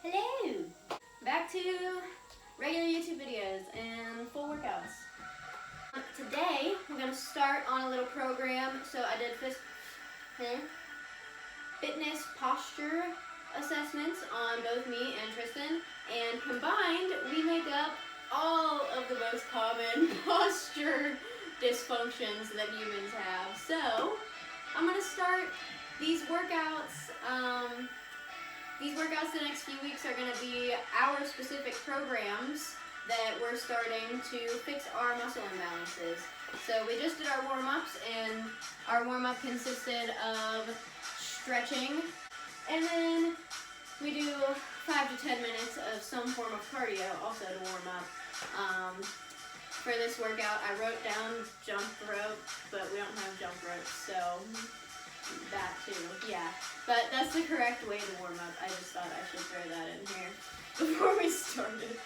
Hello! Back to regular YouTube videos and full workouts. Today we're going to start on a little program. So I did fitness posture assessments on both me and Tristan, and combined we make up all of the most common posture dysfunctions that humans have. So I'm going to start these workouts. These workouts the next few weeks are going to be our specific programs that we're starting to fix our muscle imbalances. So we just did our warm-ups, and our warm-up consisted of stretching, and then we do 5 to 10 minutes of some form of cardio also to warm up. For this workout, I wrote down jump rope, but we don't have jump ropes, so that too, yeah. But that's the correct way to warm up. I just thought I should throw that in here before we started.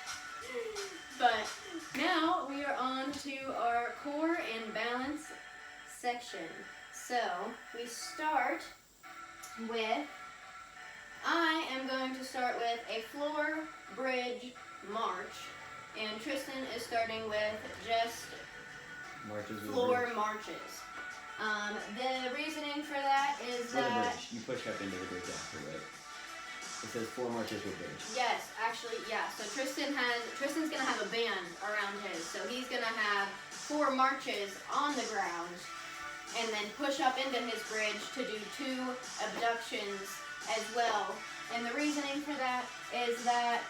But now we are on to our core and balance section. So we start with, I am going to start with a floor bridge march, and Tristan is starting with just floor marches. The reasoning for that is for that... the bridge. You push up into the bridge after, right? It says 4 marches with bridge. Yes, actually, yeah. So Tristan's going to have a band around his. So he's going to have 4 marches on the ground and then push up into his bridge to do 2 abductions as well. And the reasoning for that is that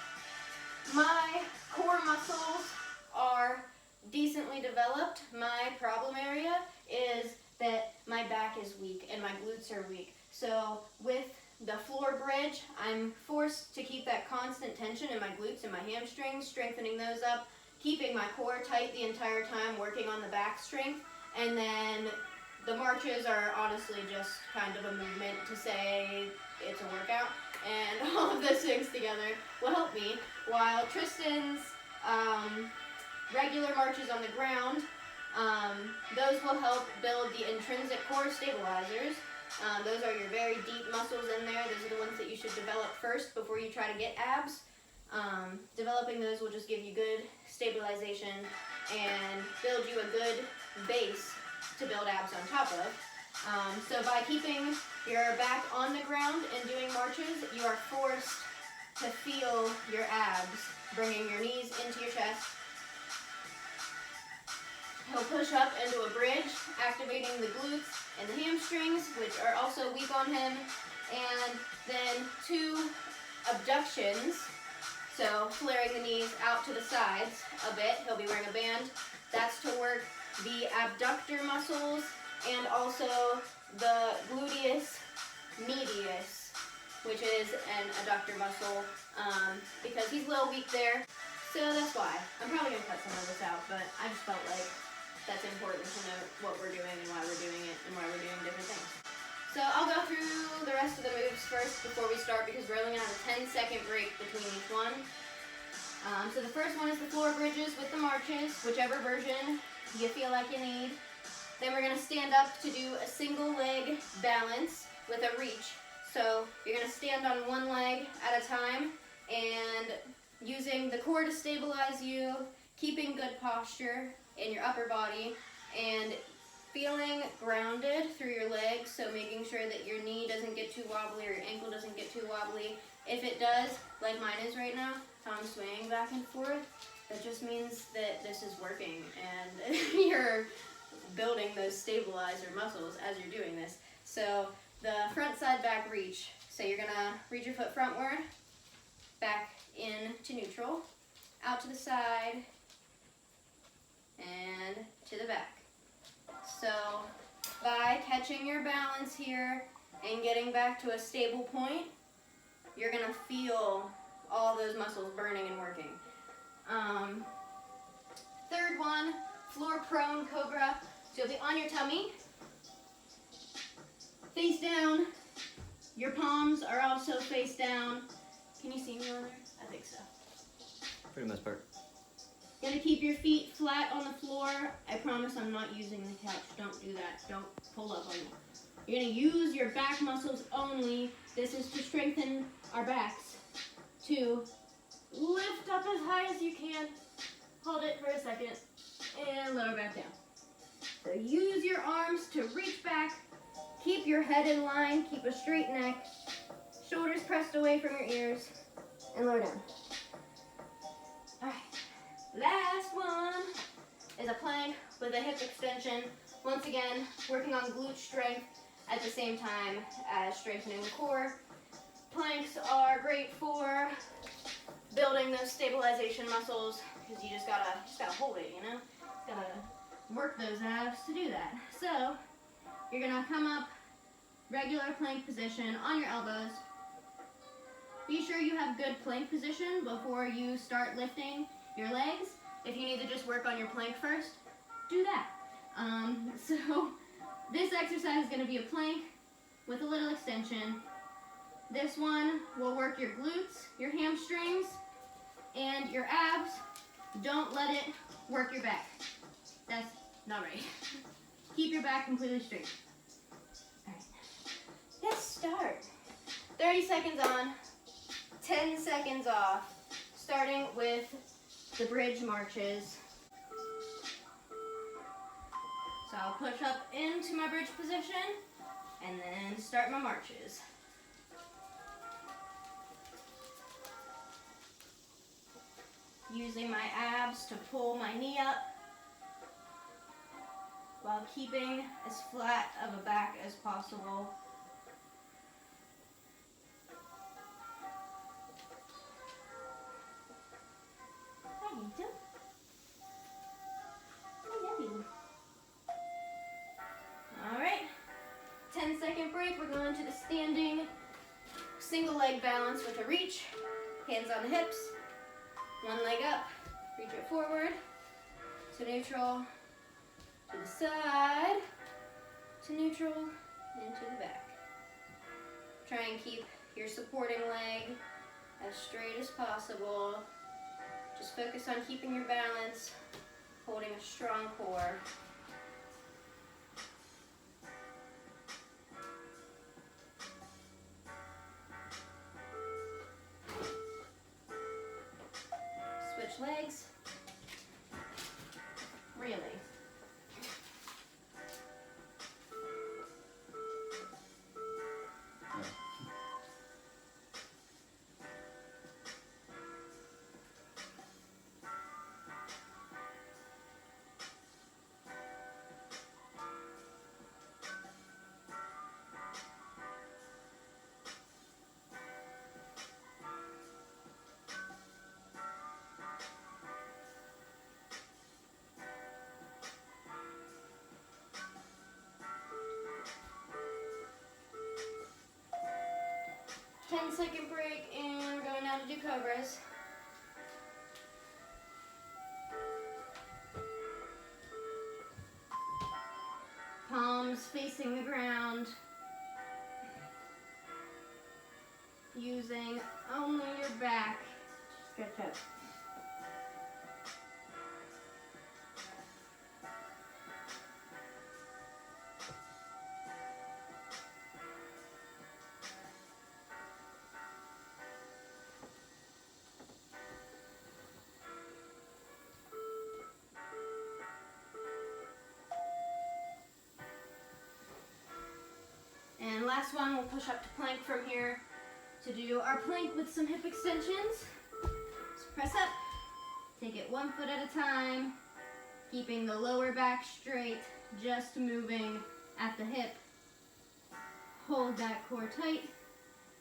my core muscles are decently developed. My problem area is that my back is weak and my glutes are weak. So with the floor bridge, I'm forced to keep that constant tension in my glutes and my hamstrings, strengthening those up, keeping my core tight the entire time, working on the back strength. And then the marches are honestly just kind of a movement to say it's a workout. And all of those things together will help me, while Tristan's regular marches on the ground, those will help build the intrinsic core stabilizers. Those are your very deep muscles in there. Those are the ones that you should develop first before you try to get abs. Developing those will just give you good stabilization and build you a good base to build abs on top of. So by keeping your back on the ground and doing marches, you are forced to feel your abs, bringing your knees into your chest. He'll push up into a bridge, activating the glutes and the hamstrings, which are also weak on him, and then 2 abductions, so flaring the knees out to the sides a bit. He'll be wearing a band. That's to work the abductor muscles and also the gluteus medius, which is an adductor muscle, because he's a little weak there. So that's why. I'm probably going to cut some of this out, but I just felt like that's important to know what we're doing and why we're doing it and why we're doing different things. So I'll go through the rest of the moves first before we start, because we're only going to have a 10-second break between each one. So the first one is the floor bridges with the marches, whichever version you feel like you need. Then we're going to stand up to do a single leg balance with a reach. So you're going to stand on one leg at a time and using the core to stabilize you, keeping good posture in your upper body, and feeling grounded through your legs, so making sure that your knee doesn't get too wobbly or your ankle doesn't get too wobbly. If it does, like mine is right now, how I'm swaying back and forth, that just means that this is working and you're building those stabilizer muscles as you're doing this. So the front side back reach, so you're gonna reach your foot frontward, back in to neutral, out to the side, and to the back. So by catching your balance here and getting back to a stable point, you're gonna feel all those muscles burning and working. Third one, floor prone cobra. So you'll be on your tummy, face down. Your palms are also face down. Can you see me on there? I think so. For the most part. Gonna keep your feet flat on the floor. I promise I'm not using the couch. Don't do that. Don't pull up on me. You're gonna use your back muscles only. This is to strengthen our backs, to lift up as high as you can, hold it for a second, and lower back down. So use your arms to reach back, keep your head in line, keep a straight neck, shoulders pressed away from your ears, and lower down. All right, last one is a plank with a hip extension. Once again, working on glute strength at the same time as strengthening the core. Planks are great for building those stabilization muscles because you just gotta hold it, you know? Just gotta work those abs to do that. So you're gonna come up, regular plank position on your elbows. Be sure you have good plank position before you start lifting your legs. If you need to just work on your plank first, do that. So this exercise is gonna be a plank with a little extension. This one will work your glutes, your hamstrings, and your abs. Don't let it work your back. That's not right. Keep your back completely straight. All right, let's start. 30 seconds on, 10 seconds off, starting with the bridge marches. So I'll push up into my bridge position and then start my marches. Using my abs to pull my knee up while keeping as flat of a back as possible. Hi, Nita. I love you. All right, 10-second break. We're going to the standing single leg balance with a reach, hands on the hips. One leg up, reach it forward, to neutral, to the side, to neutral, and to the back. Try and keep your supporting leg as straight as possible. Just focus on keeping your balance, holding a strong core. Legs. Really. Oh. 10-second break, and we're going now to do cobras. Palms facing the ground. Using only your back to stretch up. And last one, we'll push up to plank from here to do our plank with some hip extensions. So press up, take it 1 foot at a time, keeping the lower back straight, just moving at the hip. Hold that core tight,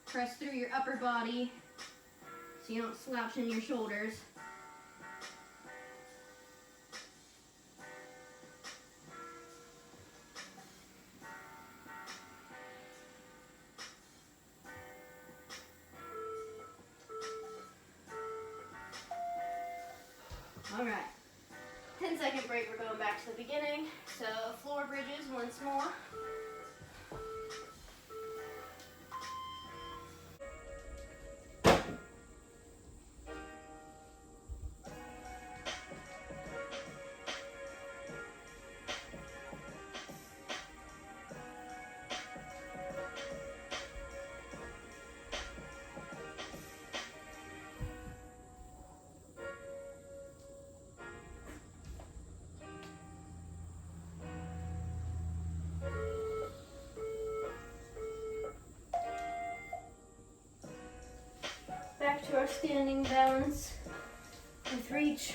press through your upper body so you don't slouch in your shoulders. All right, 10-second break, we're going back to the beginning. So floor bridges once more. to our standing balance with reach.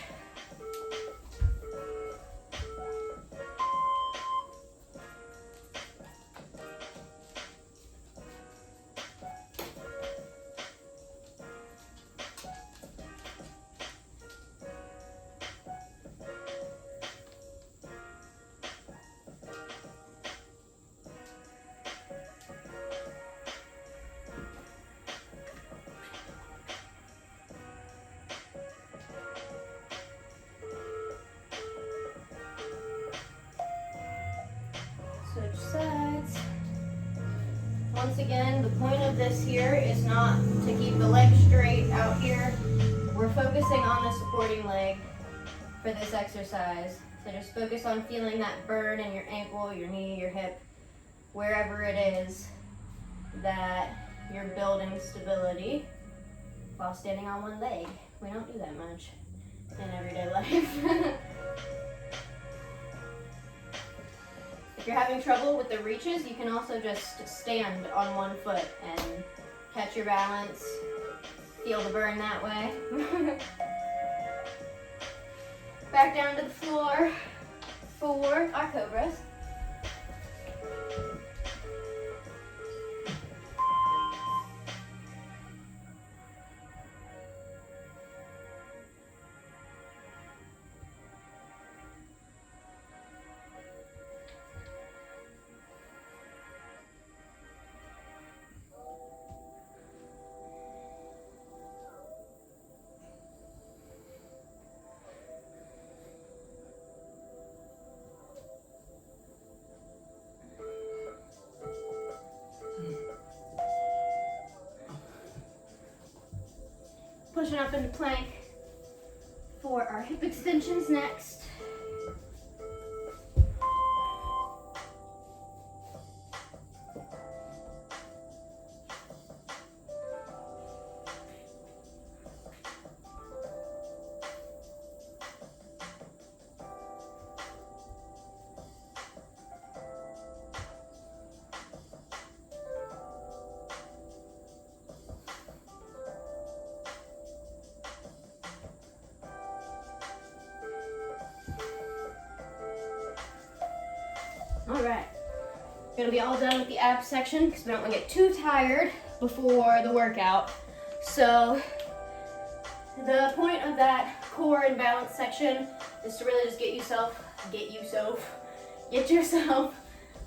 Switch sides. Once again, the point of this here is not to keep the leg straight out here. We're focusing on the supporting leg for this exercise. So just focus on feeling that burn in your ankle, your knee, your hip, wherever it is that you're building stability while standing on one leg. We don't do that much in everyday life. If you're having trouble with the reaches, you can also just stand on one foot and catch your balance, feel the burn that way. Back down to the floor for our cobras. Pushing up into plank for our hip extensions next. All right, we're gonna be all done with the abs section because we don't want to get too tired before the workout. So the point of that core and balance section is to really just get yourself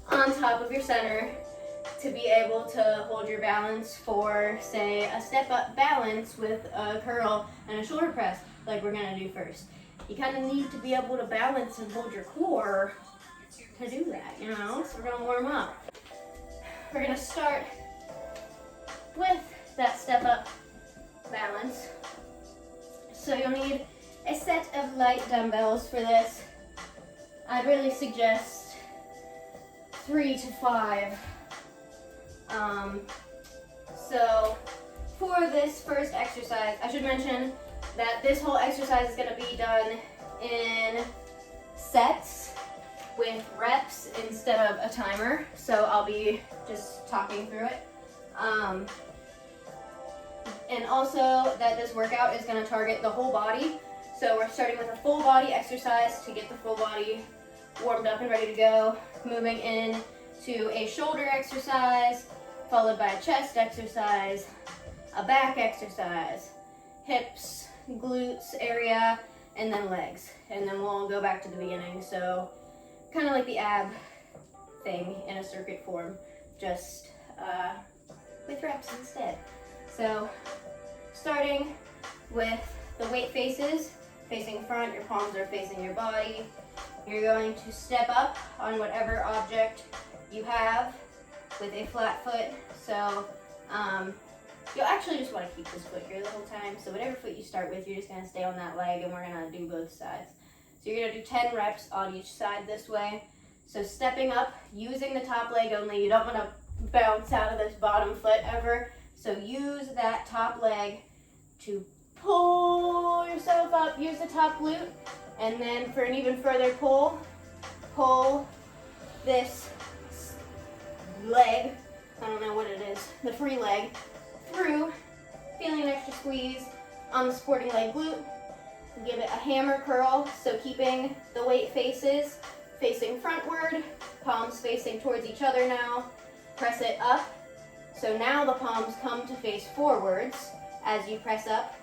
on top of your center to be able to hold your balance for, say, a step up balance with a curl and a shoulder press like we're gonna do first. You kind of need to be able to balance and hold your core to do that, you know? So we're gonna warm up. We're gonna start with that step up balance. So you'll need a set of light dumbbells for this. I'd really suggest 3 to 5. So for this first exercise, I should mention that this whole exercise is gonna be done in sets with reps instead of a timer, so I'll be just talking through it. And also that this workout is going to target the whole body, so we're starting with a full body exercise to get the full body warmed up and ready to go, moving in to a shoulder exercise, followed by a chest exercise, a back exercise, hips, glutes area, and then legs, and then we'll go back to the beginning. So kind of like the ab thing in a circuit form, just with reps instead. So starting with the weight faces, facing front, your palms are facing your body. You're going to step up on whatever object you have with a flat foot. So you'll actually just want to keep this foot here the whole time. So whatever foot you start with, you're just going to stay on that leg, and we're going to do both sides. So you're going to do 10 reps on each side this way. So stepping up, using the top leg only. You don't want to bounce out of this bottom foot ever. So use that top leg to pull yourself up. Use the top glute. And then for an even further pull, pull this leg, I don't know what it is, the free leg, through, feeling an extra squeeze squeeze on the supporting leg glute. Give it a hammer curl, so keeping the weight facing frontward, palms facing towards each other now. Press it up. So now the palms come to face forwards as you press up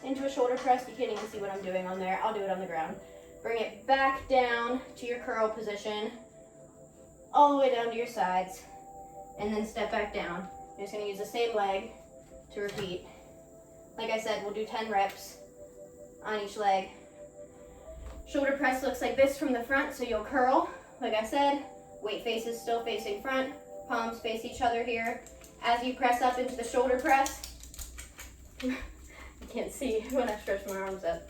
into a shoulder press. You can't even see what I'm doing on there. I'll do it on the ground. Bring it back down to your curl position, all the way down to your sides, and then step back down. You're just gonna use the same leg to repeat. Like I said, we'll do 10 reps on each leg. Shoulder press looks like this from the front, so you'll curl. Like I said, weight face is still facing front, palms face each other here. As you press up into the shoulder press, I can't see when I stretch my arms up.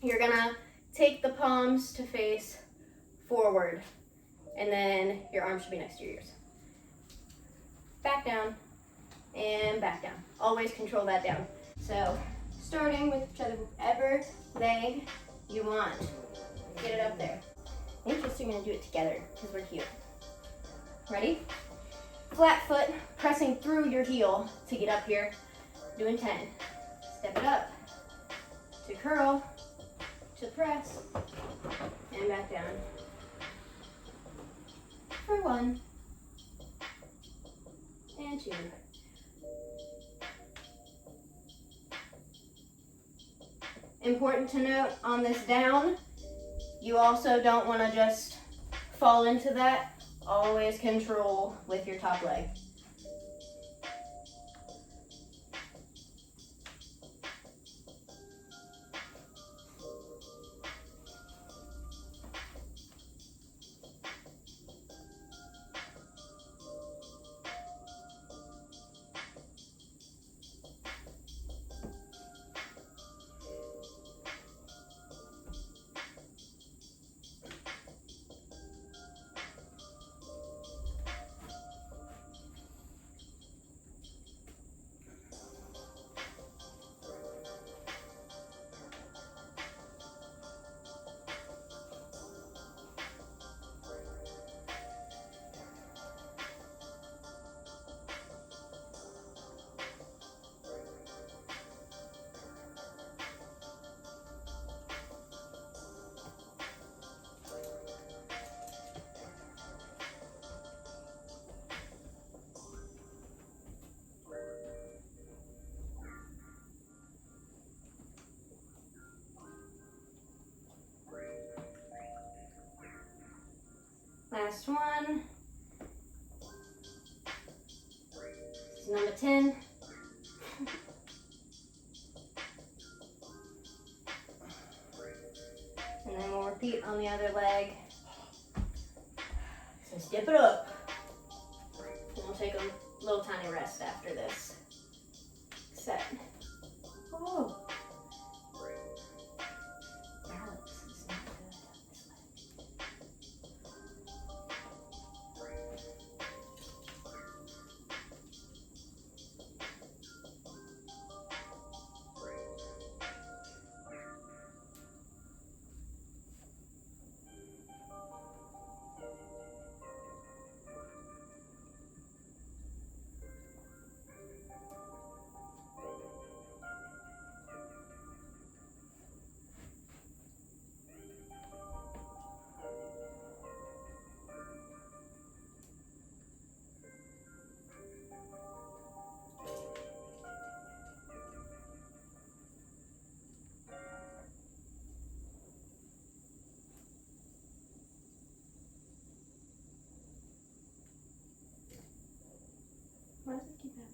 You're gonna take the palms to face forward, and then your arms should be next to your ears. Back down, and back down. Always control that down. So, starting with whichever leg you want. Get it up there. I think we're gonna do it together, because we're cute. Ready? Flat foot, pressing through your heel to get up here. Doing 10. Step it up. To curl. To press. And back down. For 1. And 2. Important to note on this down, you also don't want to just fall into that. Always control with your top leg. Last one. This is number 10. And then we'll repeat on the other leg. So step it up. And we'll take a little tiny rest after this. Set. Oh. Balance is not good on this Why does it keep happening?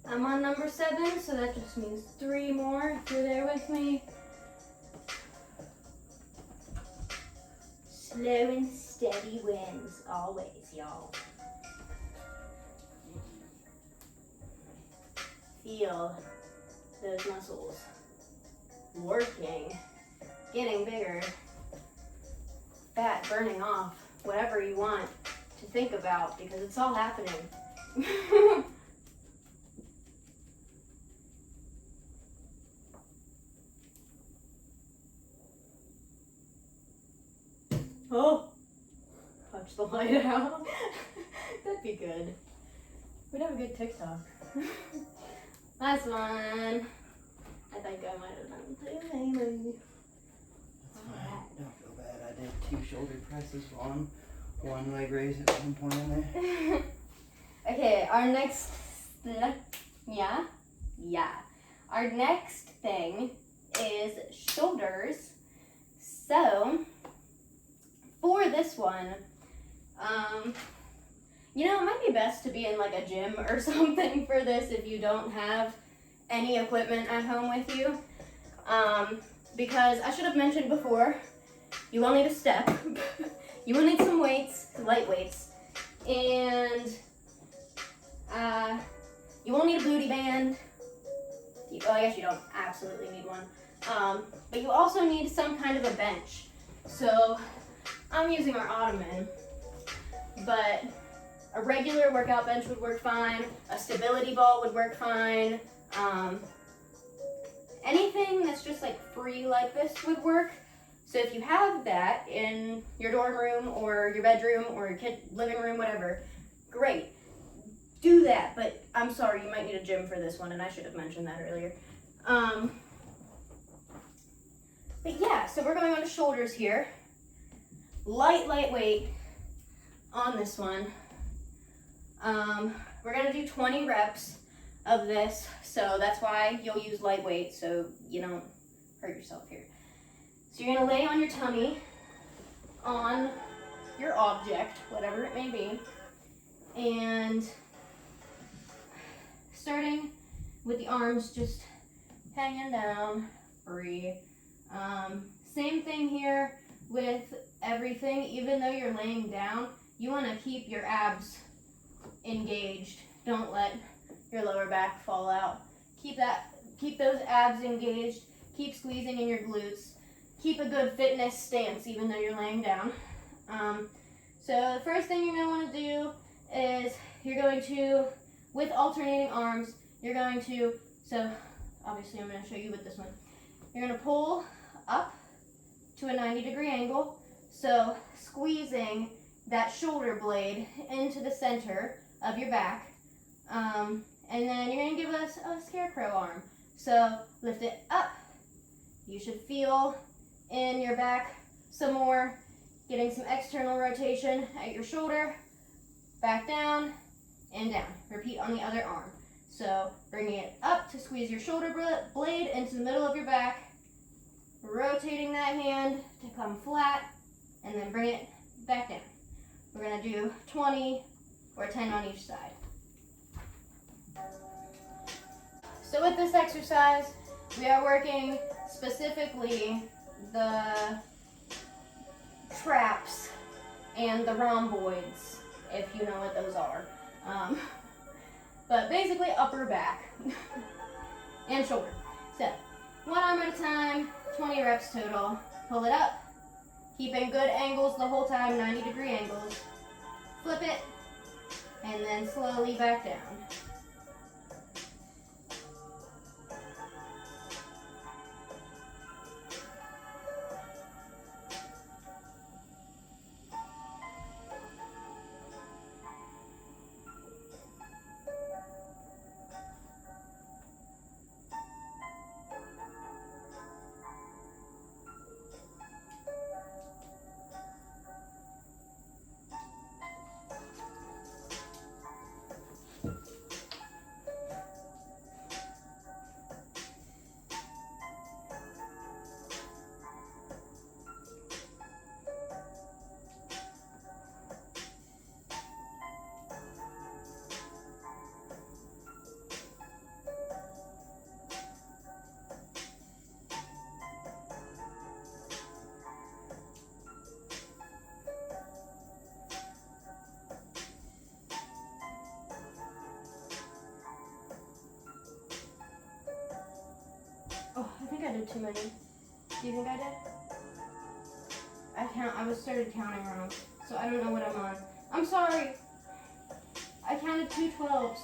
I'm on number 7, so that just means 3 more if you're there with me. Slow and steady wins always, y'all. Feel those muscles working, getting bigger, fat burning off, whatever you want to think about, because it's all happening. Oh, punch the light out. That'd be good. We'd have a good TikTok. Last one. I think I might have done too many. That's fine. Don't feel bad. I did 2 shoulder presses on one leg raise at one point in there. Okay, our next, our next thing is shoulders. So, for this one, you know, it might be best to be in like a gym or something for this if you don't have any equipment at home with you. Because I should have mentioned before, you will need a step, you will need some weights, light weights, and you won't need a booty band. Well, I guess you don't absolutely need one. But you also need some kind of a bench. So I'm using our Ottoman, but a regular workout bench would work fine. A stability ball would work fine. Anything that's just like free like this would work. So if you have that in your dorm room or your bedroom or your living room, whatever, great. Do that, but I'm sorry, you might need a gym for this one, and I should have mentioned that earlier. But yeah, so we're going on to shoulders here. Lightweight on this one. We're gonna do 20 reps of this, so that's why you'll use lightweight, so you don't hurt yourself here. So you're gonna lay on your tummy on your object, whatever it may be, and starting with the arms just hanging down, free. Same thing here with everything. Even though you're laying down, you want to keep your abs engaged. Don't let your lower back fall out. Keep those abs engaged. Keep squeezing in your glutes. Keep a good fitness stance even though you're laying down. So the first thing you're going to want to do is you're going to, with alternating arms, you're going to, so obviously I'm going to show you with this one. You're going to pull up to a 90-degree angle. So squeezing that shoulder blade into the center of your back. And then you're going to give us a scarecrow arm. So lift it up. You should feel in your back some more, getting some external rotation at your shoulder. Back down and down. Repeat on the other arm. So bringing it up to squeeze your shoulder blade into the middle of your back. Rotating that hand to come flat, and then bring it back down. We're going to do 20 or 10 on each side. So with this exercise, we are working specifically the traps and the rhomboids, if you know what those are. But basically upper back and shoulder. So, one arm at a time, 20 reps total. Pull it up, keeping good angles the whole time, 90-degree angles. Flip it, and then slowly back down. Oh, I think I did too many. Do you think I did? I started counting wrong, so I don't know what I'm on. I'm sorry. I counted 2 12s.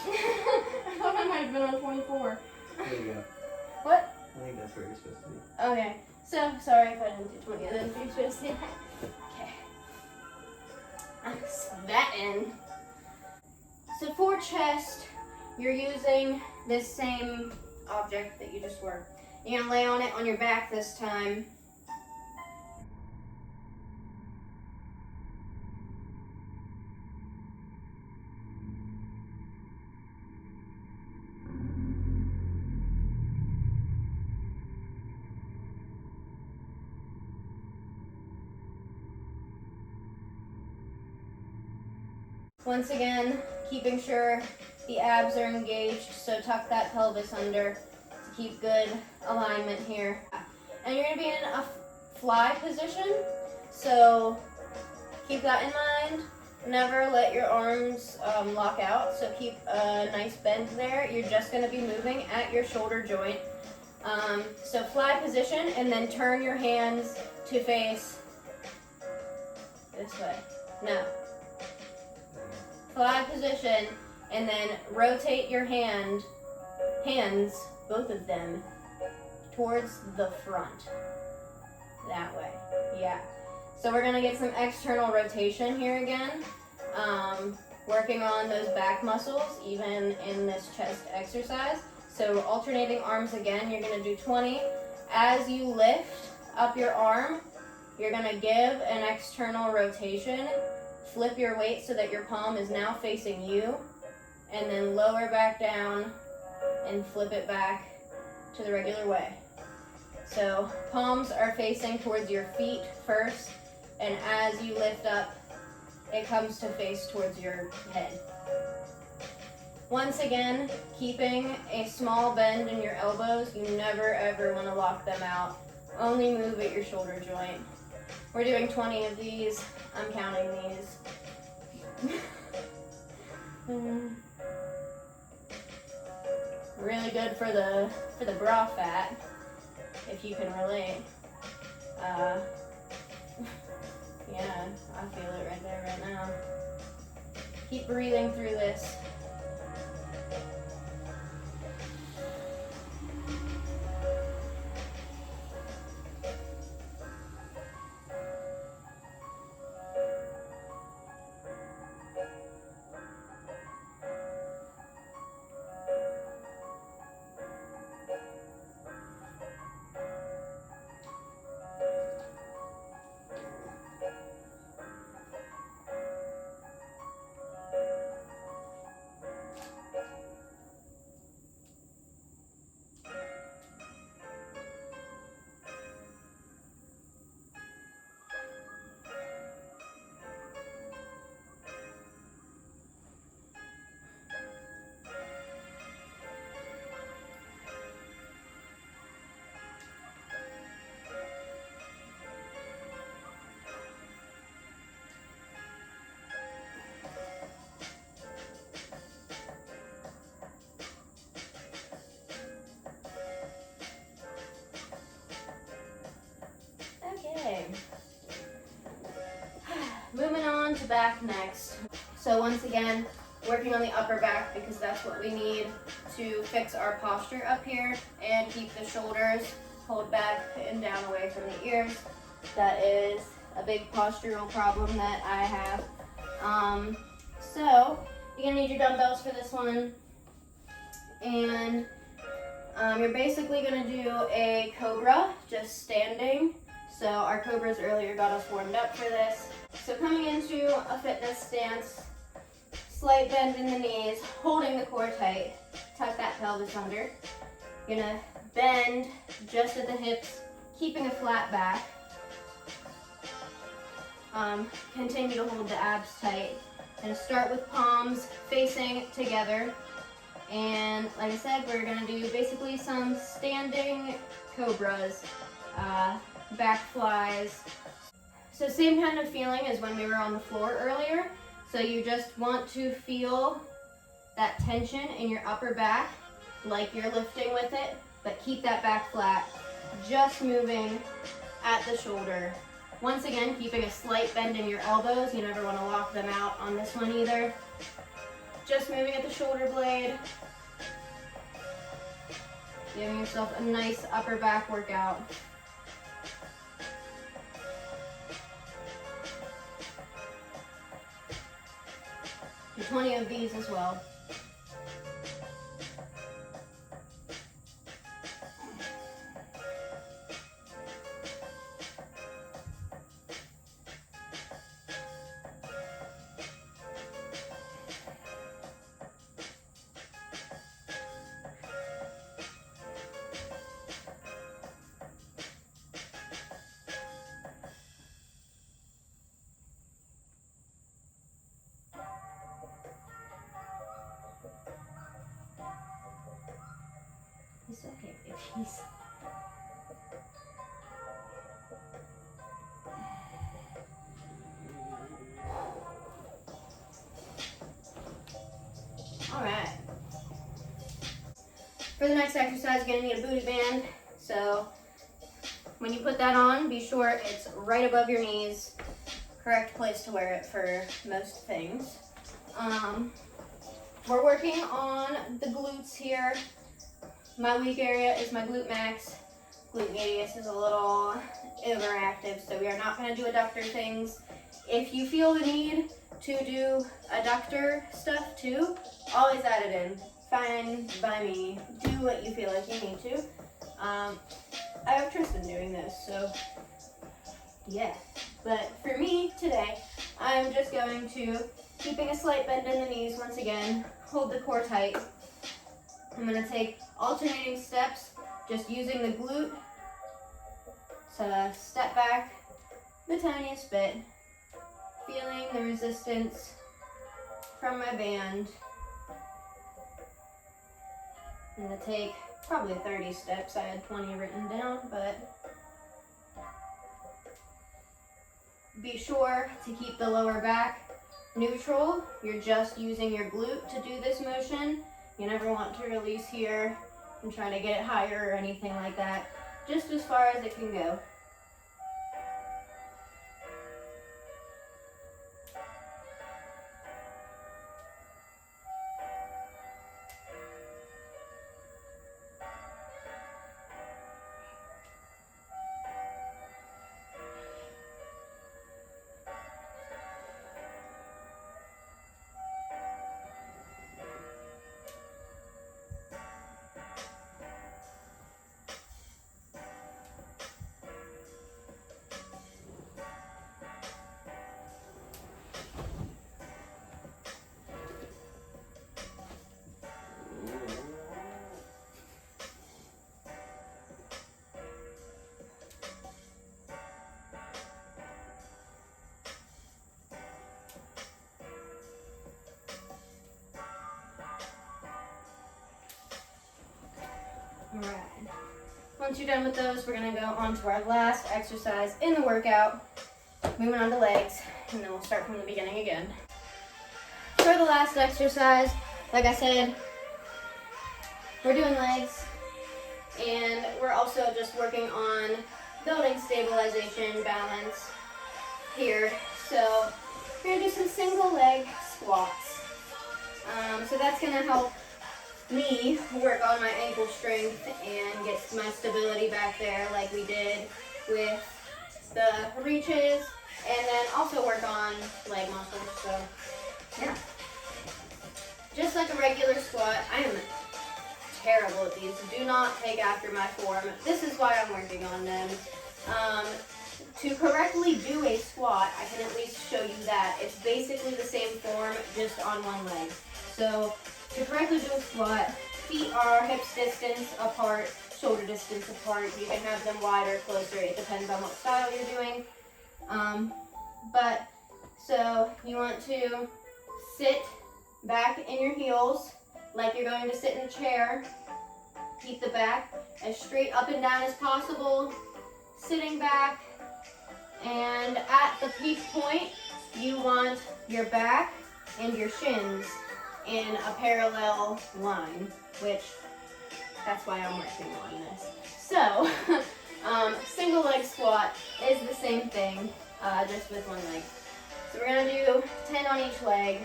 I thought I might have been on 24. There you go. What? I think that's where you're supposed to be. Okay, So, sorry if I didn't do 20 of them for you to see that. Okay. I'm sweating. So for chest, you're using this same object that you just were. You're gonna lay on it on your back this time. Once again, keeping sure the abs are engaged, so tuck that pelvis under to keep good alignment here. And you're gonna be in a fly position, so keep that in mind. Never let your arms lock out, so keep a nice bend there. You're just gonna be moving at your shoulder joint. So fly position, and then turn your hands to face this way. No. Fly position, and then rotate your hands, both of them, towards the front. That way, yeah. So we're gonna get some external rotation here again, working on those back muscles, even in this chest exercise. So alternating arms again, you're gonna do 20. As you lift up your arm, you're gonna give an external rotation. Flip your weight so that your palm is now facing you, and then lower back down and flip it back to the regular way. So palms are facing towards your feet first, and as you lift up, it comes to face towards your head. Once again, keeping a small bend in your elbows. You never ever want to lock them out. Only move at your shoulder joint. We're doing 20 of these. I'm counting these. Really good for the bra fat, if you can relate. Yeah, I feel it right there, right now. Keep breathing through this. Okay. Moving on to back next. So once again, working on the upper back because that's what we need to fix our posture up here and keep the shoulders pulled back and down away from the ears. That is a big postural problem that I have. So you're gonna need your dumbbells for this one, and you're basically gonna do a cobra, just standing. So our cobras earlier got us warmed up for this. So coming into a fitness stance, slight bend in the knees, holding the core tight, tuck that pelvis under. You're gonna bend just at the hips, keeping a flat back. Continue to hold the abs tight. Gonna start with palms facing together. And like I said, we're gonna do basically some standing cobras, back flies. So same kind of feeling as when we were on the floor earlier. So you just want to feel that tension in your upper back, like you're lifting with it, but keep that back flat, just moving at the shoulder. Once again, keeping a slight bend in your elbows. You never want to lock them out on this one either. Just moving at the shoulder blade. Giving yourself a nice upper back workout. 20 of these as well. It's okay, babies. Alright. For the next exercise, you're going to need a booty band. So when you put that on, be sure it's right above your knees. Correct place to wear it for most things. We're working on the glutes here. My weak area is my glute max. Glute medius is a little overactive, so we are not going to do adductor things. If you feel the need to do adductor stuff too, always add it in. Fine by me. Do what you feel like you need to. I have Tristan doing this, so yeah. But for me today, I'm just going to, keeping a slight bend in the knees once again, hold the core tight. I'm going to take alternating steps, just using the glute to step back the tiniest bit, feeling the resistance from my band. I'm going to take probably 30 steps. I had 20 written down, but be sure to keep the lower back neutral. You're just using your glute to do this motion. You never want to release here and try to get it higher or anything like that. Just as far as it can go. Alright. Once you're done with those, we're going to go on to our last exercise in the workout. Moving on to legs, and then we'll start from the beginning again. For the last exercise, like I said, we're doing legs, and we're also just working on building stabilization, balance here. So we're going to do some single leg squats. So that's going to help me work on my ankle strength and get my stability back there like we did with the reaches, and then also work on leg muscles. So yeah, just like a regular squat. I am terrible at these. Do not take after my form. This is why I'm working on them. To correctly do a squat, I can at least show you that. It's basically the same form, just on one leg. So to correctly do a squat, feet are hips distance apart, shoulder distance apart. You can have them wider, closer. It depends on what style you're doing. So you want to sit back in your heels like you're going to sit in a chair. Keep the back as straight up and down as possible. Sitting back, and at the peak point, you want your back and your shins in a parallel line, which that's why I'm working on this. So, single leg squat is the same thing, just with one leg. So we're gonna do 10 on each leg.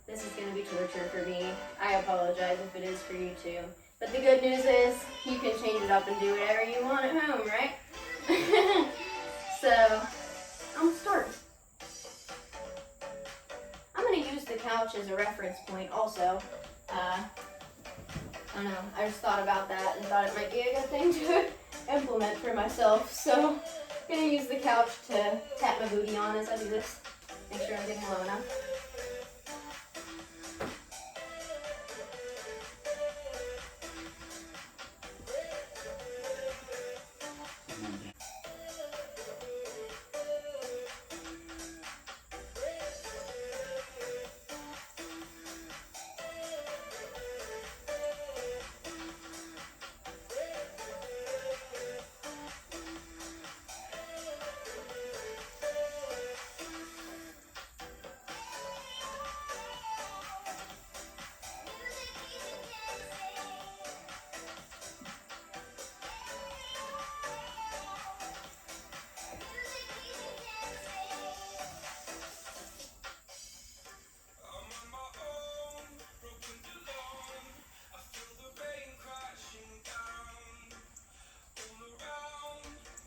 This is gonna be torture for me. I apologize if it is for you too. But the good news is you can change it up and do whatever you want at home, right? So, I'm gonna start. I'm gonna use the couch as a reference point also. I don't know, I just thought about that and thought it might be a good thing to implement for myself. So I'm gonna use the couch to tap my booty on as I do this. Make sure I'm getting low enough.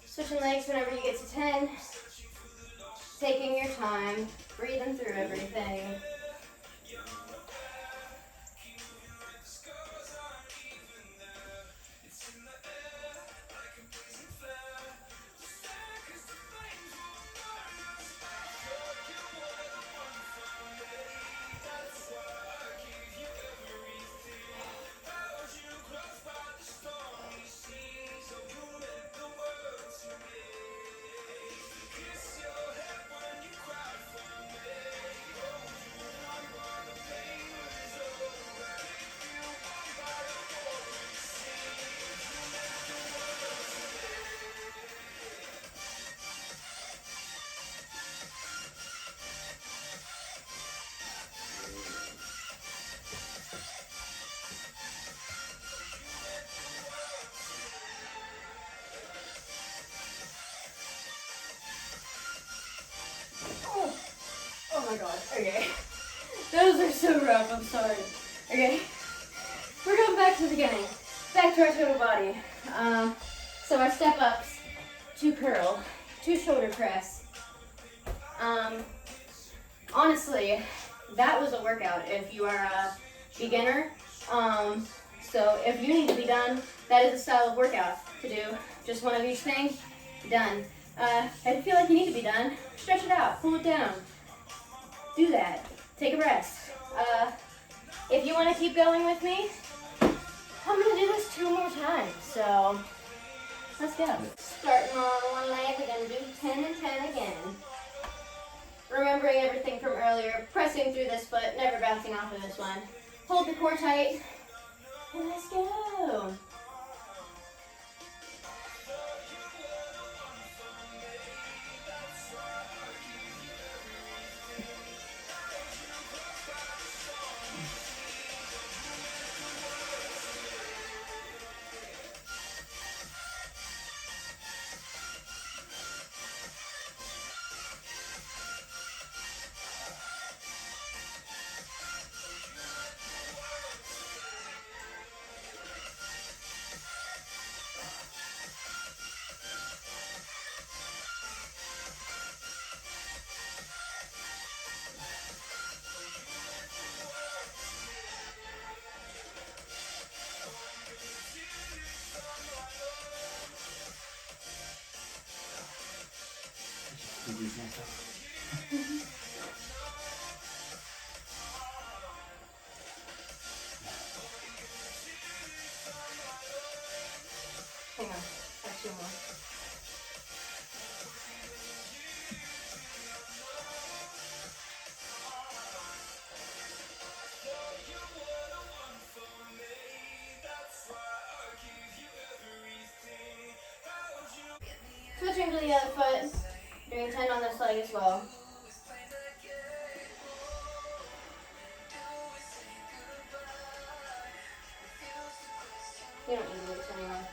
Switching legs whenever you get to 10. Taking your time, breathing through everything. Oh my god, okay. Those are so rough, I'm sorry. Okay, we're going back to the beginning. Back to our total body. So our step ups, 2 curl, 2 shoulder press. Honestly, that was a workout if you are a beginner. So if you need to be done, that is a style of workout to do. Just one of each thing, done. If you feel like you need to be done, stretch it out, cool it down. Do that. Take a rest. If you want to keep going with me, I'm going to do this 2 more times. So let's go. Starting on one leg, we're going to do 10 and 10 again. Remembering everything from earlier, pressing through this foot, never bouncing off of this one. Hold the core tight, and let's go. Hang on, I have 2 more. Switching to the other foot, doing 10 on this leg as well. You don't need weights anymore.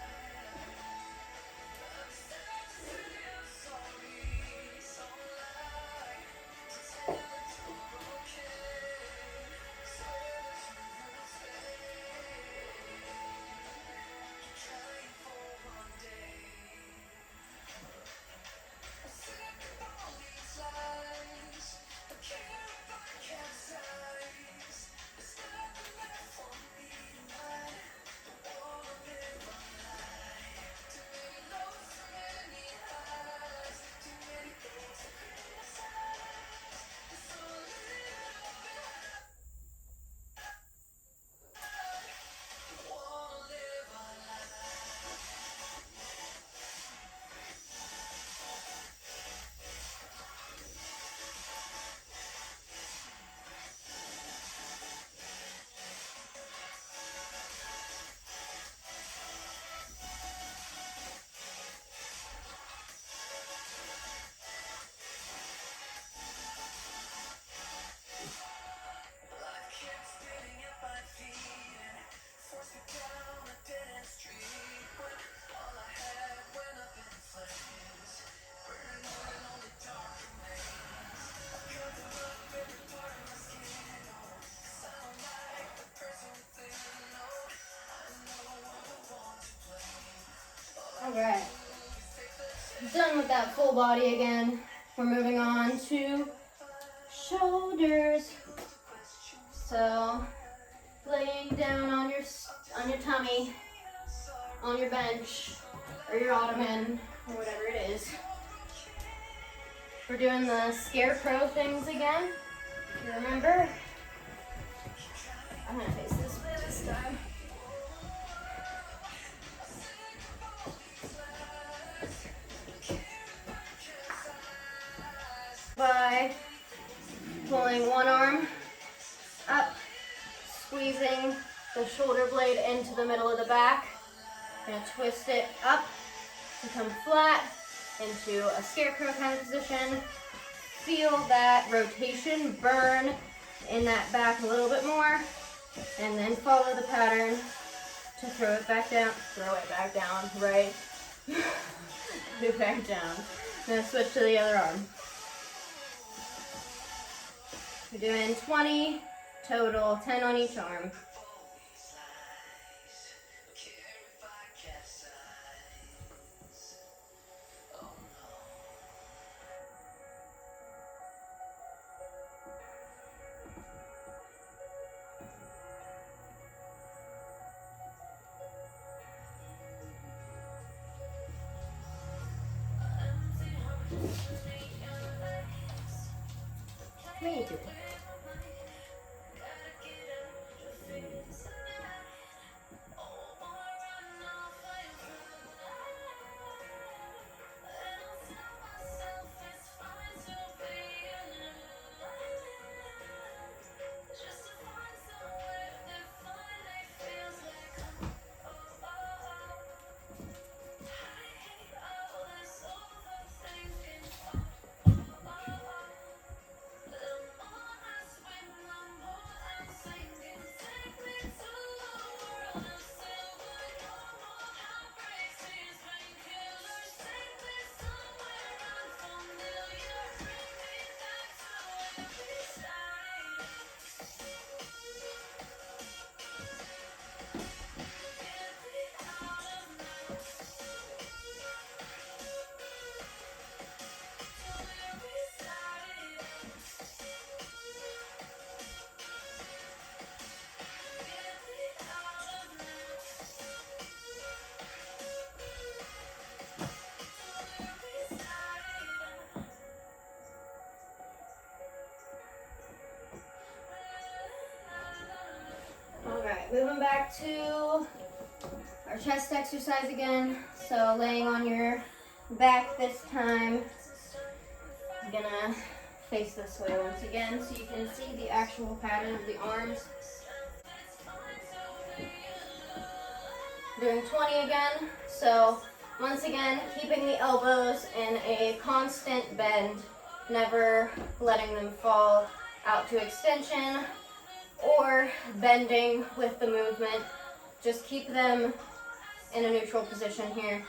Alright. Done with that full body again. We're moving on to shoulders. So, laying down on your tummy, on your bench, or your ottoman, or whatever it is. We're doing the scarecrow things again. If you remember, I'm gonna face this way this time. By pulling one arm up, squeezing the shoulder blade into the middle of the back. Gonna twist it up to come flat into a scarecrow kind of position. Feel that rotation burn in that back a little bit more, and then follow the pattern to throw it back down, right? Put it back down. Then switch to the other arm. We're doing 20 total, 10 on each arm. Me too. Alright, moving back to our chest exercise again. So laying on your back this time. I'm gonna face this way once again so you can see the actual pattern of the arms. Doing 20 again. So once again, keeping the elbows in a constant bend, never letting them fall out to extension or bending with the movement. Just keep them in a neutral position here.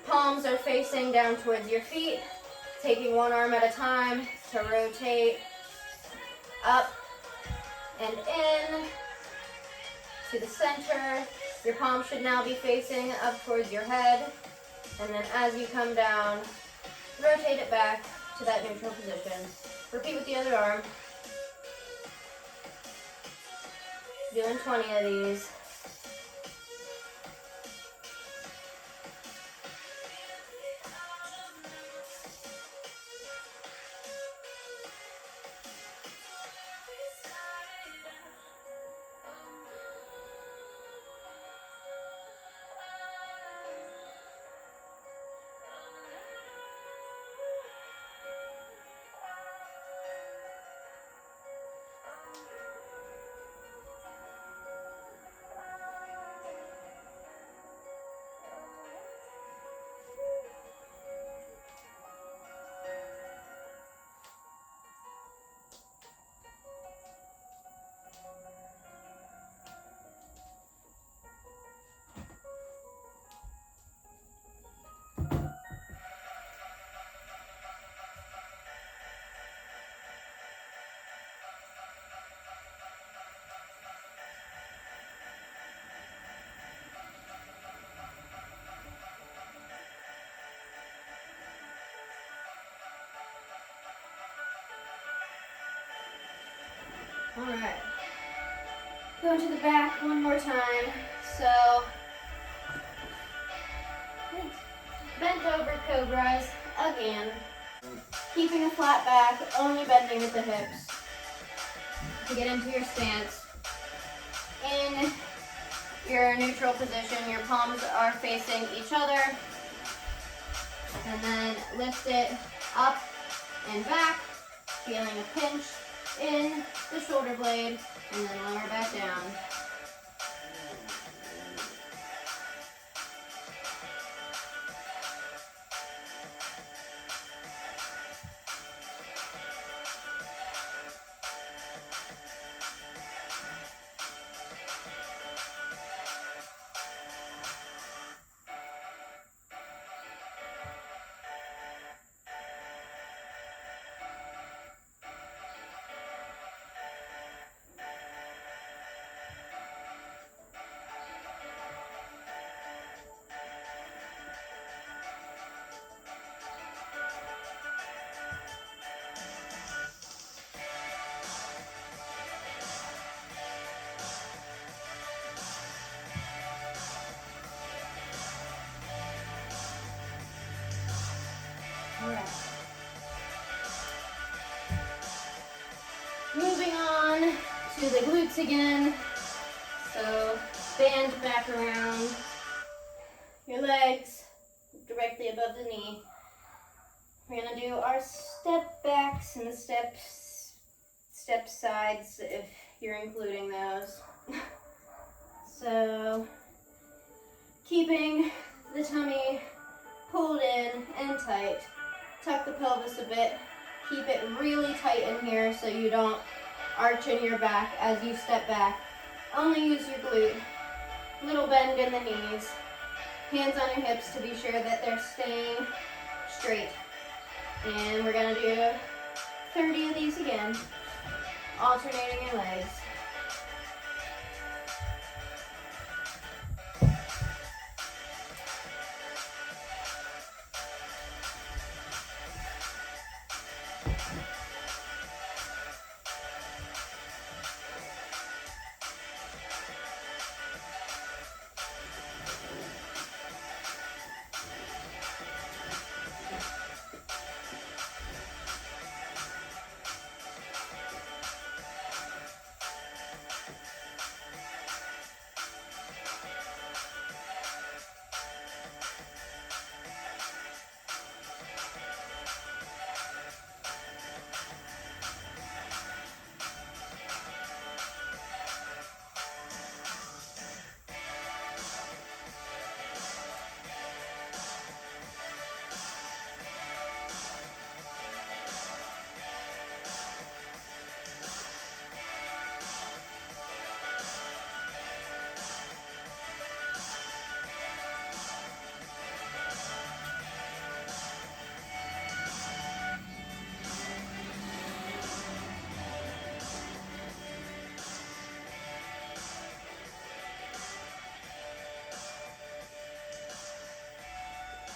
Palms are facing down towards your feet, taking one arm at a time to rotate up and in to the center. Your palm should now be facing up towards your head, and then as you come down, rotate it back to that neutral position. Repeat with the other arm. Doing 20 of these. Alright. Go to the back one more time. So, bent over cobras again. Keeping a flat back, only bending at the hips to get into your stance. In your neutral position, your palms are facing each other. And then lift it up and back, feeling a pinch in the shoulder blade, and then lower back down. Alright. Moving on to the glutes again. So band back around your legs directly above the knee. We're gonna do our step backs and step sides if you're including those. So keeping the tummy pulled in and tight. Tuck the pelvis a bit. Keep it really tight in here so you don't arch in your back as you step back. Only use your glute. Little bend in the knees. Hands on your hips to be sure that they're staying straight. And we're gonna do 30 of these again, alternating your legs.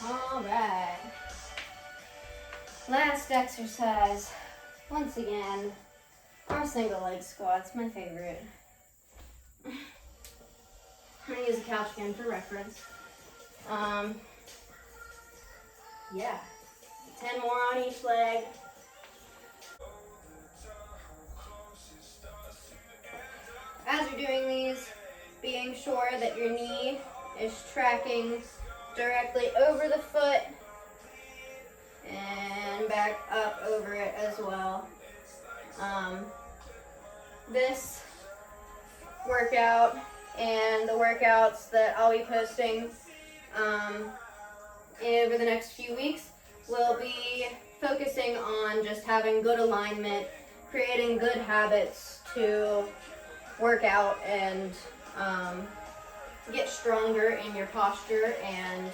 Alright. Last exercise. Once again, our single leg squats, my favorite. I'm gonna use a couch again for reference. Yeah. 10 more on each leg. As you're doing these, being sure that your knee is tracking directly over the foot and back up over it as well. This workout and the workouts that I'll be posting over the next few weeks will be focusing on just having good alignment, creating good habits to work out and get stronger in your posture and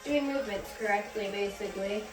doing movements correctly, basically.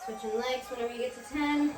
Switching legs whenever you get to 10.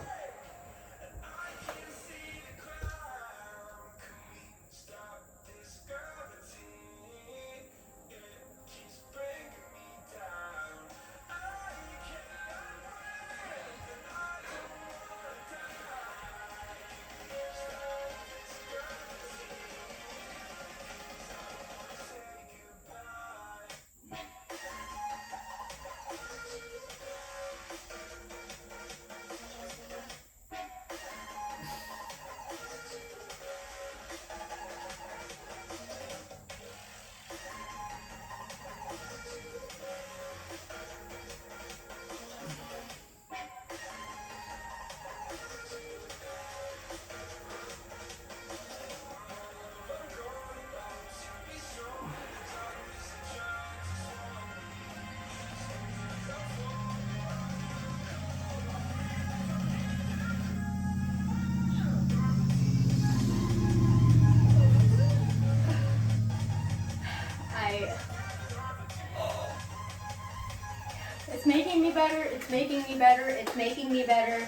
It's making me better, it's making me better, it's making me better.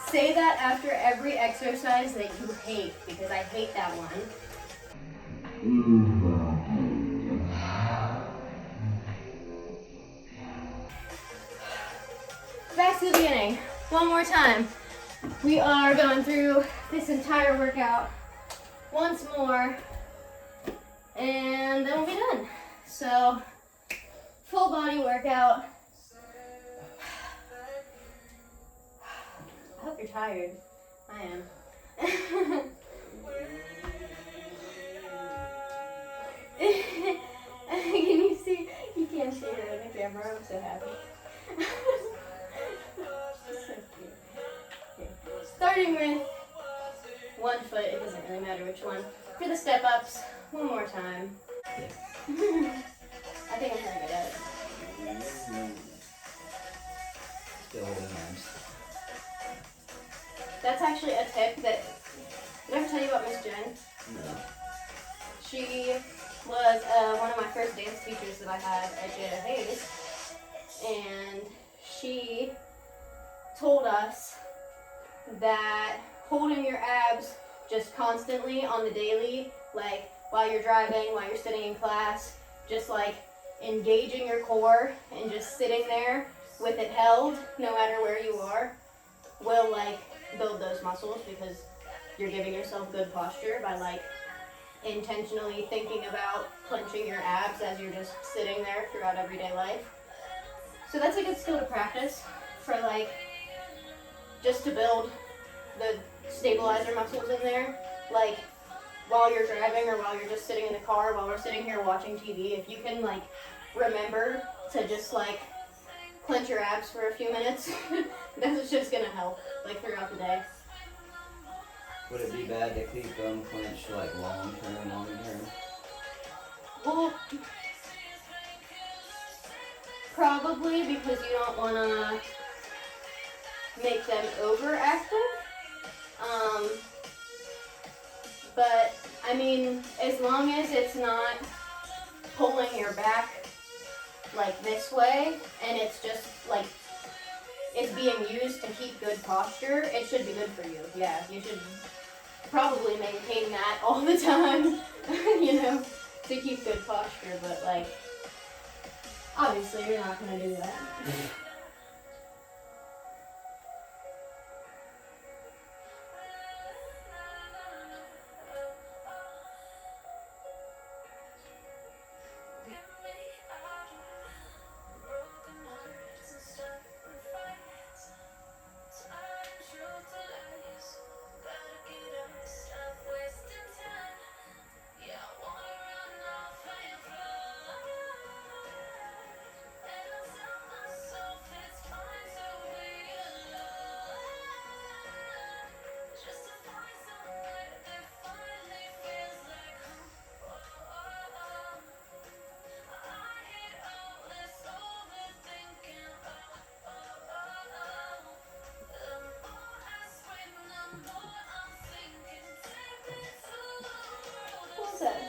Say that after every exercise that you hate, because I hate that one. Back to the beginning, one more time. We are going through this entire workout once more, and then we'll be done. So, full body workout. I hope you're tired. I am. Can you see? You can't see her in the camera. I'm so happy. So cute. Okay. Starting with one foot. It doesn't really matter which one. For the step ups, one more time. I think I'm pretty good at it. Still holding arms. That's actually a tip that, did I ever tell you about Miss Jen? No. She was one of my first dance teachers that I had at Jada Hayes, and she told us that holding your abs just constantly on the daily, like while you're driving, while you're sitting in class, just like engaging your core and just sitting there with it held, no matter where you are, will like build those muscles, because you're giving yourself good posture by like intentionally thinking about clenching your abs as you're just sitting there throughout everyday life. So that's a good skill to practice for like just to build the stabilizer muscles in there, like while you're driving or while you're just sitting in the car, while we're sitting here watching TV. If you can like remember to just like clench your abs for a few minutes, that's just gonna help like throughout the day. Would it be bad to keep them clenched like long term? Well, probably, because you don't want to make them overactive. But I mean, as long as it's not pulling your back like this way, and it's just like it's being used to keep good posture, it should be good for you. Yeah, you should probably maintain that all the time, you know, to keep good posture, but like, obviously you're not gonna do that. What was that?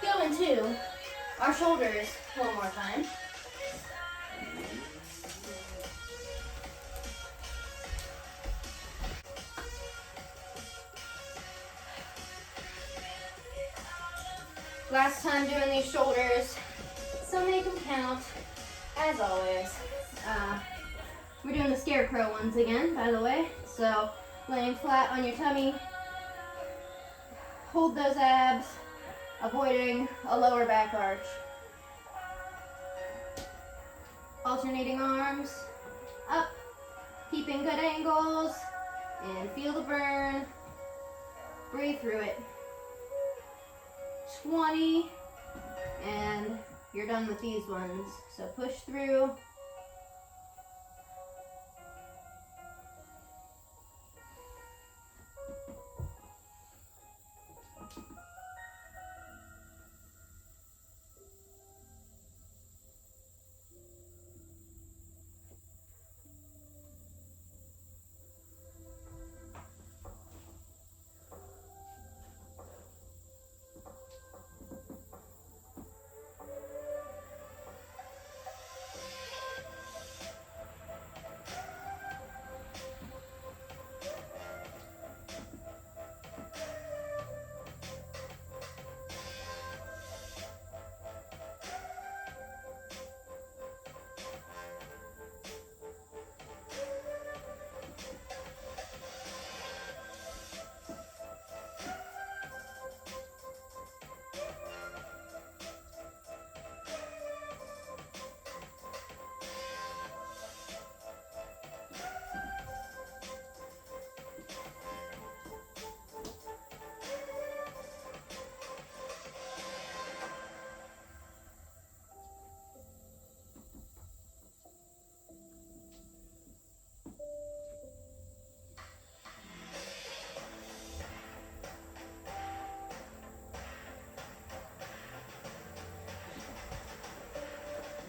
Going to our shoulders One more time. Last time doing these shoulders, so make them count, as always. We're doing the scarecrow ones again, by the way. So, laying flat on your tummy, hold those abs, avoiding a lower back arch. Alternating arms, up, keeping good angles, and feel the burn. Breathe through it. 20, and you're done with these ones. So push through.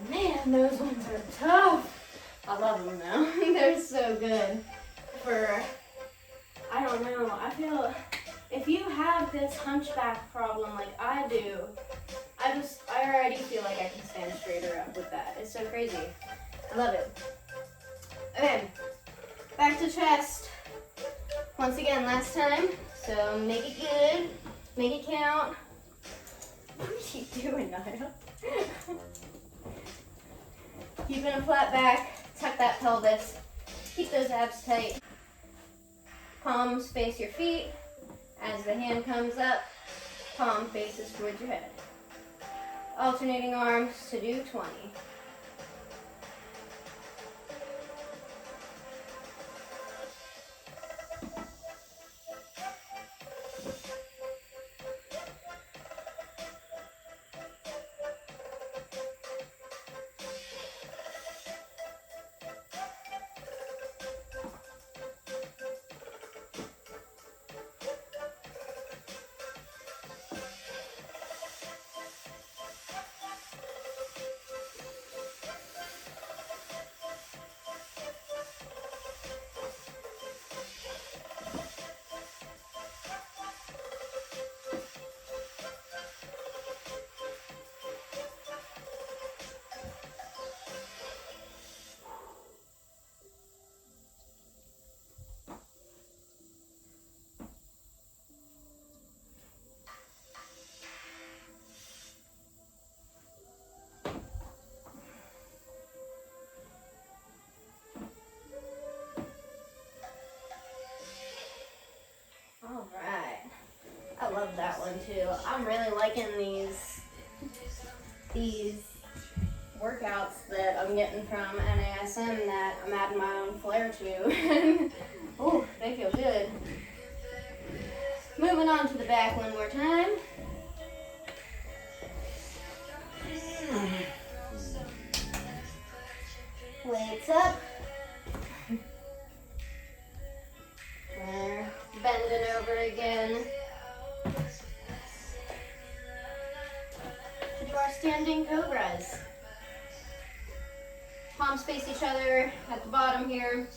Man, those ones are tough. I love them though. They're so good for, I don't know, I feel if you have this hunchback problem like I do, I already feel like I can stand straighter up with that. It's so crazy. I love it. Okay, back to chest. Once again, last time. So make it good, make it count. What are you doing, Naya? Keeping a flat back, tuck that pelvis, keep those abs tight. Palms face your feet. As the hand comes up, palm faces towards your head. Alternating arms to do 20. All right. I love that one too. I'm really liking these workouts that I'm getting from NASM that I'm adding my own flair to. Oh, they feel good. Moving on to the back one more time. Weights up. There. Bending over again. To do our standing cobras. Palms face each other at the bottom here.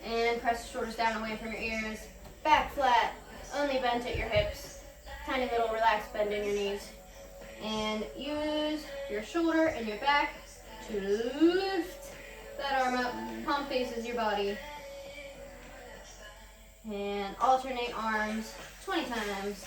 And press the shoulders down away from your ears. Back flat, only bent at your hips. Tiny little relaxed bend in your knees. And use your shoulder and your back to lift that arm up. Palm faces your body. And alternate arms 20 times.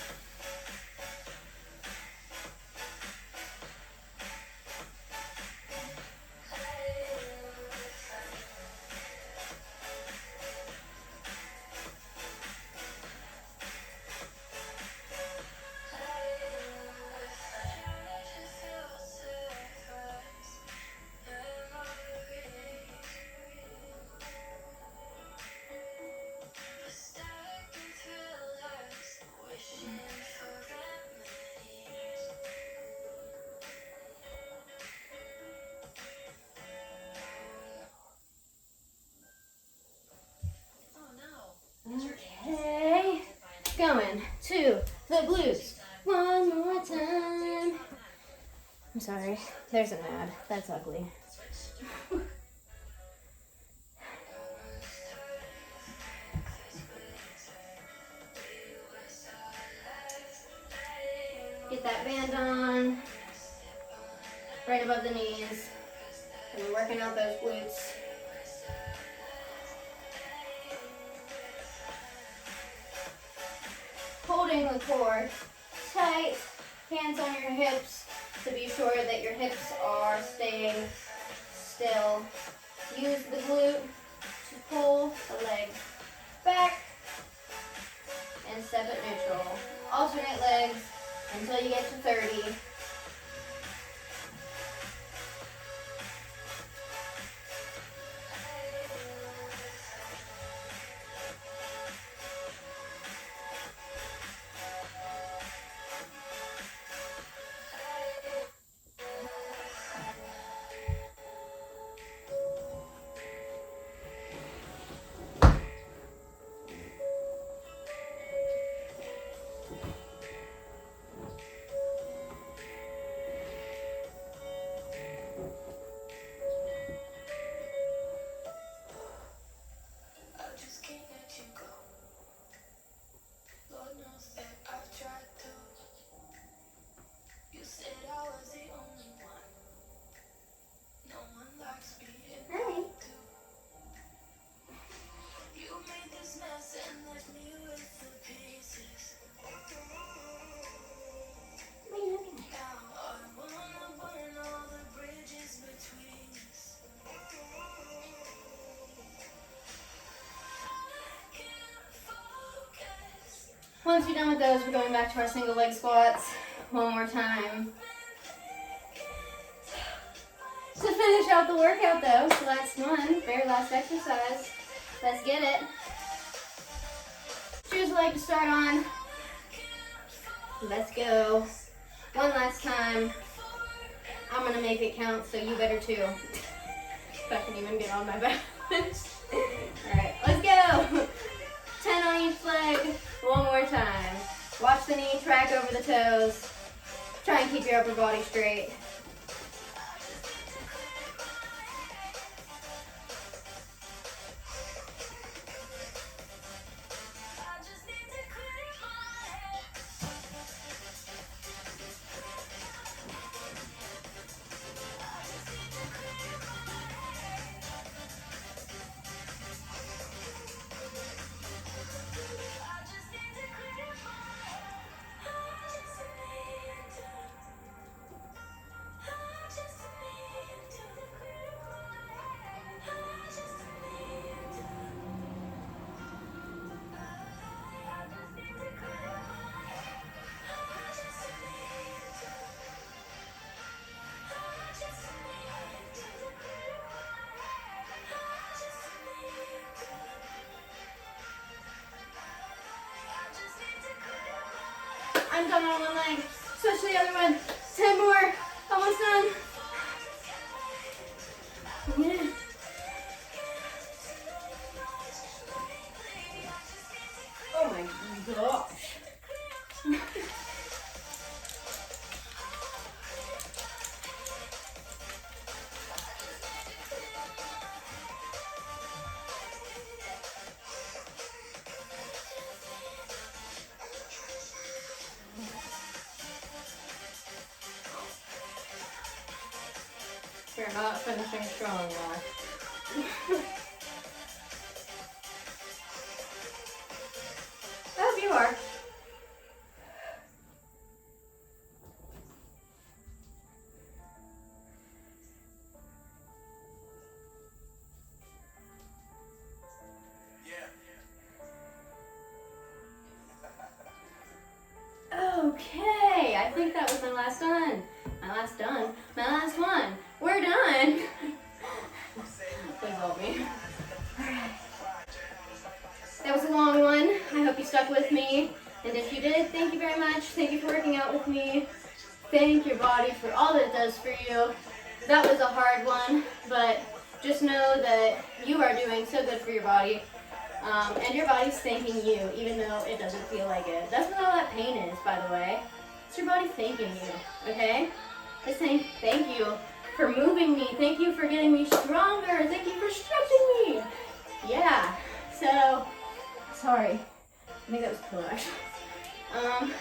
Okay, going to the glutes one more time. I'm sorry, there's an ad. That's ugly. Get that band on, right above the knees, and we're working out those glutes. Holding the core tight, hands on your hips to be sure that your hips are staying still. Use the glute to pull the leg back and step it neutral. Alternate legs until you get to 30. Once you're done with those, we're going back to our single leg squats one more time. To finish out the workout though, so last one, very last exercise. Let's get it. Choose a leg to start on. Let's go. One last time. I'm gonna make it count, so you better too. If I can even get on my balance. Alright, let's go. 10 on each leg. One more time. Watch the knee track over the toes. Try and keep your upper body straight. I'm done on one leg. Switch to the other one. 10 more. Almost done. Yeah. Oh my gosh. You're not finishing strong, though. I hope you are. Okay, I think that was my last one. My last one. We're done. Please help me. Alright. That was a long one. I hope you stuck with me. And if you did, thank you very much. Thank you for working out with me. Thank your body for all that it does for you. That was a hard one, but just know that you are doing so good for your body. And your body's thanking you, even though it doesn't feel like it. That's what all that pain is, by the way. It's your body thanking you, okay? It's saying thank you for moving me. Thank you for getting me stronger. Thank you for stretching me. Yeah, so, sorry. I think that was a pillow, actually.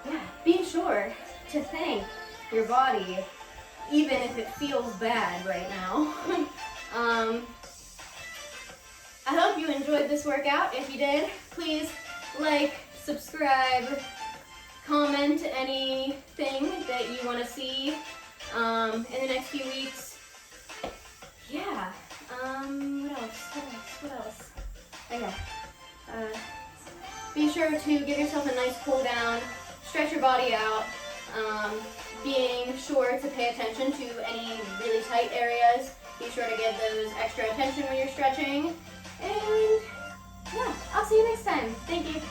Yeah, be sure to thank your body, even if it feels bad right now. I hope you enjoyed this workout. If you did, please like, subscribe, comment anything that you want to see in the next few weeks. Yeah. What else? Okay. Be sure to give yourself a nice cool down, stretch your body out, being sure to pay attention to any really tight areas. Be sure to give those extra attention when you're stretching. And yeah, I'll see you next time. Thank you.